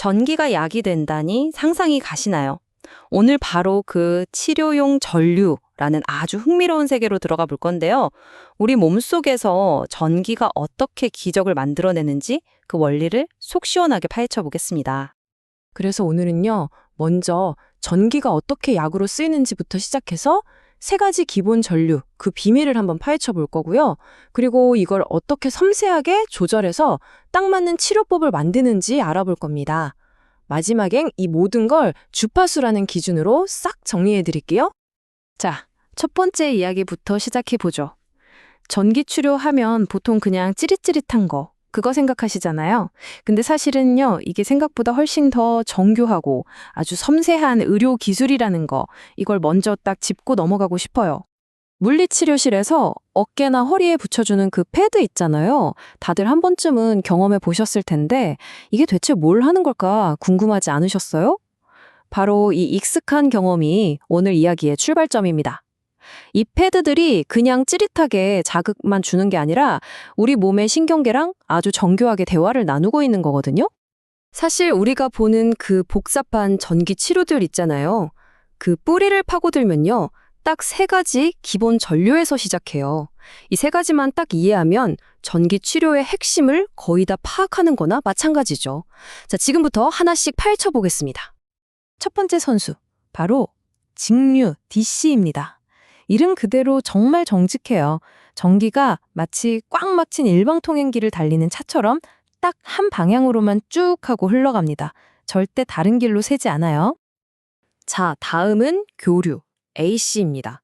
전기가 약이 된다니 상상이 가시나요? 오늘 바로 그 치료용 전류라는 아주 흥미로운 세계로 들어가 볼 건데요. 우리 몸속에서 전기가 어떻게 기적을 만들어내는지 그 원리를 속 시원하게 파헤쳐 보겠습니다. 그래서 오늘은요, 먼저 전기가 어떻게 약으로 쓰이는지부터 시작해서 세 가지 기본 전류, 그 비밀을 한번 파헤쳐 볼 거고요. 그리고 이걸 어떻게 섬세하게 조절해서 딱 맞는 치료법을 만드는지 알아볼 겁니다. 마지막엔 이 모든 걸 주파수라는 기준으로 싹 정리해 드릴게요. 자, 첫 번째 이야기부터 시작해 보죠. 전기 치료하면 보통 그냥 찌릿찌릿한 거, 그거 생각하시잖아요. 근데 사실은요, 이게 생각보다 훨씬 더 정교하고 아주 섬세한 의료 기술이라는 거, 이걸 먼저 딱 짚고 넘어가고 싶어요. 물리치료실에서 어깨나 허리에 붙여주는 그 패드 있잖아요. 다들 한 번쯤은 경험해 보셨을 텐데 이게 대체 뭘 하는 걸까 궁금하지 않으셨어요? 바로 이 익숙한 경험이 오늘 이야기의 출발점입니다. 이 패드들이 그냥 찌릿하게 자극만 주는 게 아니라 우리 몸의 신경계랑 아주 정교하게 대화를 나누고 있는 거거든요. 사실 우리가 보는 그 복잡한 전기 치료들 있잖아요. 그 뿌리를 파고들면요. 딱 세 가지 기본 전류에서 시작해요. 이 세 가지만 딱 이해하면 전기 치료의 핵심을 거의 다 파악하는 거나 마찬가지죠. 자, 지금부터 하나씩 파헤쳐 보겠습니다. 첫 번째 선수, 바로 직류 DC입니다. 이름 그대로 정말 정직해요. 전기가 마치 꽉 막힌 일방통행기를 달리는 차처럼 딱 한 방향으로만 쭉 하고 흘러갑니다. 절대 다른 길로 새지 않아요. 자, 다음은 교류, AC입니다.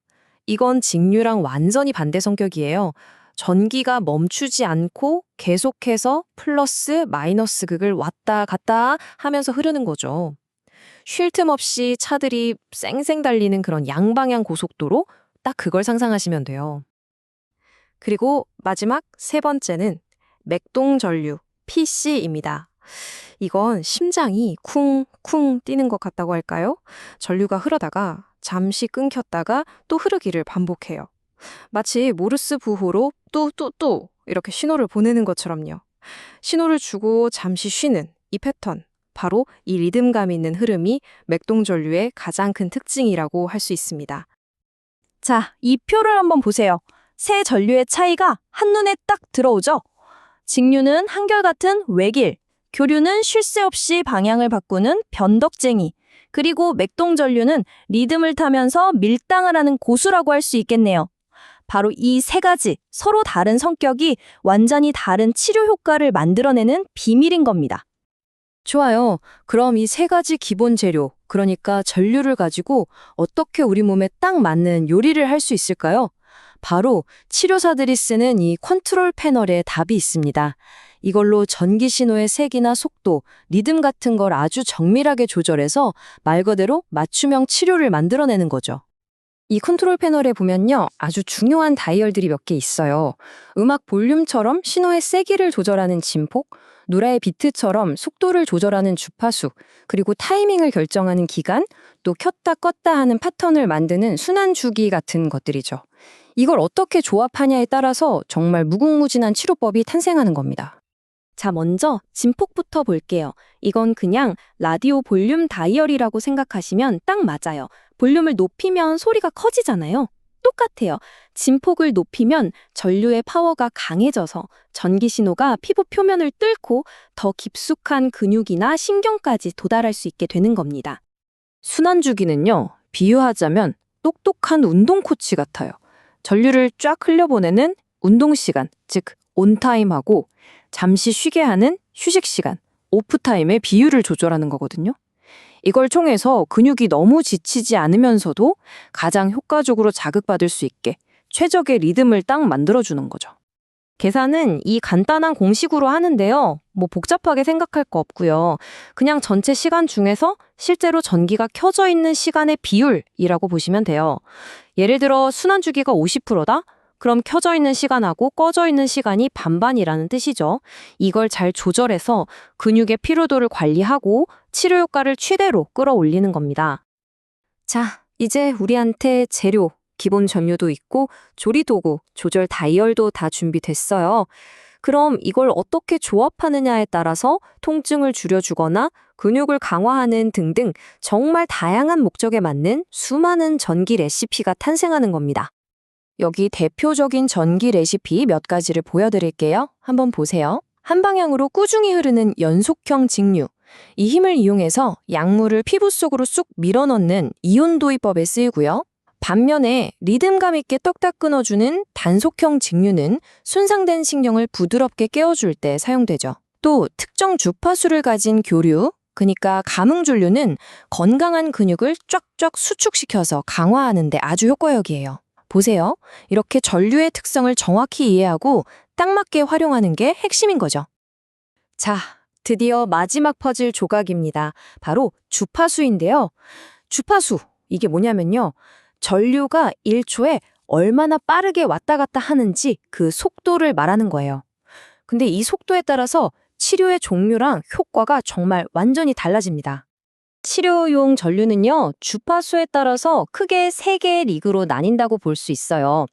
이건 직류랑 완전히 반대 성격이에요. 전기가 멈추지 않고 계속해서 플러스, 마이너스 극을 왔다 갔다 하면서 흐르는 거죠. 쉴 틈 없이 차들이 쌩쌩 달리는 그런 양방향 고속도로, 딱 그걸 상상하시면 돼요. 그리고 마지막 세 번째는 맥동전류, PC입니다. 이건 심장이 쿵쿵 뛰는 것 같다고 할까요? 전류가 흐르다가 잠시 끊겼다가 또 흐르기를 반복해요. 마치 모르스 부호로 뚜뚜뚜 이렇게 신호를 보내는 것처럼요. 신호를 주고 잠시 쉬는 이 패턴, 바로 이 리듬감 있는 흐름이 맥동전류의 가장 큰 특징이라고 할 수 있습니다. 자, 이 표를 한번 보세요. 세 전류의 차이가 한눈에 딱 들어오죠? 직류는 한결같은 외길, 교류는 쉴 새 없이 방향을 바꾸는 변덕쟁이, 그리고 맥동전류는 리듬을 타면서 밀당을 하는 고수라고 할 수 있겠네요. 바로 이 세 가지 서로 다른 성격이 완전히 다른 치료 효과를 만들어내는 비밀인 겁니다. 좋아요. 그럼 이 세 가지 기본 재료, 그러니까 전류를 가지고 어떻게 우리 몸에 딱 맞는 요리를 할 수 있을까요? 바로 치료사들이 쓰는 이 컨트롤 패널에 답이 있습니다. 이걸로 전기 신호의 색이나 속도, 리듬 같은 걸 아주 정밀하게 조절해서 말 그대로 맞춤형 치료를 만들어내는 거죠. 이 컨트롤 패널에 보면요, 아주 중요한 다이얼들이 몇 개 있어요. 음악 볼륨처럼 신호의 세기를 조절하는 진폭, 노래의 비트처럼 속도를 조절하는 주파수, 그리고 타이밍을 결정하는 기간, 또 켰다 껐다 하는 패턴을 만드는 순환주기 같은 것들이죠. 이걸 어떻게 조합하냐에 따라서 정말 무궁무진한 치료법이 탄생하는 겁니다. 자, 먼저 진폭부터 볼게요. 이건 그냥 라디오 볼륨 다이얼이라고 생각하시면 딱 맞아요. 볼륨을 높이면 소리가 커지잖아요. 똑같아요. 진폭을 높이면 전류의 파워가 강해져서 전기 신호가 피부 표면을 뚫고 더 깊숙한 근육이나 신경까지 도달할 수 있게 되는 겁니다. 순환주기는요, 비유하자면 똑똑한 운동 코치 같아요. 전류를 쫙 흘려보내는 운동 시간, 즉 온타임하고 잠시 쉬게 하는 휴식 시간, 오프타임의 비율을 조절하는 거거든요. 이걸 통해서 근육이 너무 지치지 않으면서도 가장 효과적으로 자극받을 수 있게 최적의 리듬을 딱 만들어주는 거죠. 계산은 이 간단한 공식으로 하는데요. 뭐 복잡하게 생각할 거 없고요. 그냥 전체 시간 중에서 실제로 전기가 켜져 있는 시간의 비율이라고 보시면 돼요. 예를 들어 순환주기가 50%다? 그럼 켜져 있는 시간하고 꺼져 있는 시간이 반반이라는 뜻이죠. 이걸 잘 조절해서 근육의 피로도를 관리하고 치료 효과를 최대로 끌어올리는 겁니다. 자, 이제 우리한테 재료, 기본 전류도 있고 조리도구, 조절 다이얼도 다 준비됐어요. 그럼 이걸 어떻게 조합하느냐에 따라서 통증을 줄여주거나 근육을 강화하는 등등 정말 다양한 목적에 맞는 수많은 전기 레시피가 탄생하는 겁니다. 여기 대표적인 전기 레시피 몇 가지를 보여드릴게요. 한번 보세요. 한 방향으로 꾸준히 흐르는 연속형 직류. 이 힘을 이용해서 약물을 피부 속으로 쑥 밀어넣는 이온 도입법에 쓰이고요. 반면에 리듬감 있게 떡딱 끊어주는 단속형 직류는 손상된 신경을 부드럽게 깨워줄 때 사용되죠. 또 특정 주파수를 가진 교류, 그러니까 감응전류는 건강한 근육을 쫙쫙 수축시켜서 강화하는 데 아주 효과적이에요. 보세요. 이렇게 전류의 특성을 정확히 이해하고 딱 맞게 활용하는 게 핵심인 거죠. 자, 드디어 마지막 퍼즐 조각입니다. 바로 주파수인데요. 주파수, 이게 뭐냐면요. 전류가 1초에 얼마나 빠르게 왔다 갔다 하는지 그 속도를 말하는 거예요. 근데 이 속도에 따라서 치료의 종류랑 효과가 정말 완전히 달라집니다. 치료용 전류는요, 주파수에 따라서 크게 3개의 리그로 나뉜다고 볼 수 있어요.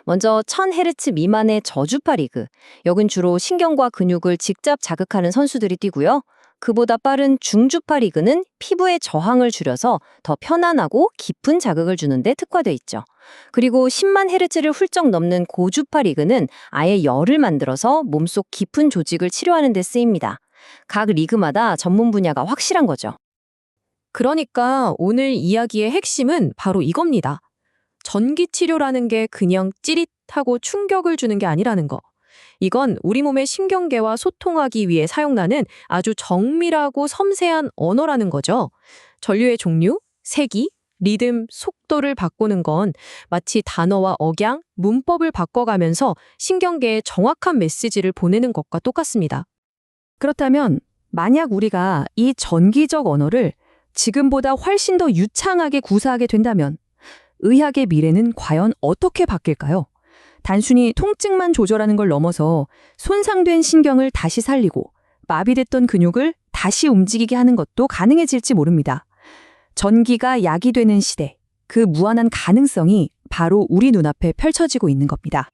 먼저 1000Hz 미만의 저주파 리그. 여긴 주로 신경과 근육을 직접 자극하는 선수들이 뛰고요. 그보다 빠른 중주파 리그는 피부의 저항을 줄여서 더 편안하고 깊은 자극을 주는데 특화돼 있죠. 그리고 10만 헤르츠를 훌쩍 넘는 고주파 리그는 아예 열을 만들어서 몸속 깊은 조직을 치료하는 데 쓰입니다. 각 리그마다 전문 분야가 확실한 거죠. 그러니까 오늘 이야기의 핵심은 바로 이겁니다. 전기 치료라는 게 그냥 찌릿하고 충격을 주는 게 아니라는 거. 이건 우리 몸의 신경계와 소통하기 위해 사용하는 아주 정밀하고 섬세한 언어라는 거죠. 전류의 종류, 세기, 리듬, 속도를 바꾸는 건 마치 단어와 억양, 문법을 바꿔가면서 신경계에 정확한 메시지를 보내는 것과 똑같습니다. 그렇다면 만약 우리가 이 전기적 언어를 지금보다 훨씬 더 유창하게 구사하게 된다면 의학의 미래는 과연 어떻게 바뀔까요? 단순히 통증만 조절하는 걸 넘어서 손상된 신경을 다시 살리고 마비됐던 근육을 다시 움직이게 하는 것도 가능해질지 모릅니다. 전기가 약이 되는 시대, 그 무한한 가능성이 바로 우리 눈앞에 펼쳐지고 있는 겁니다.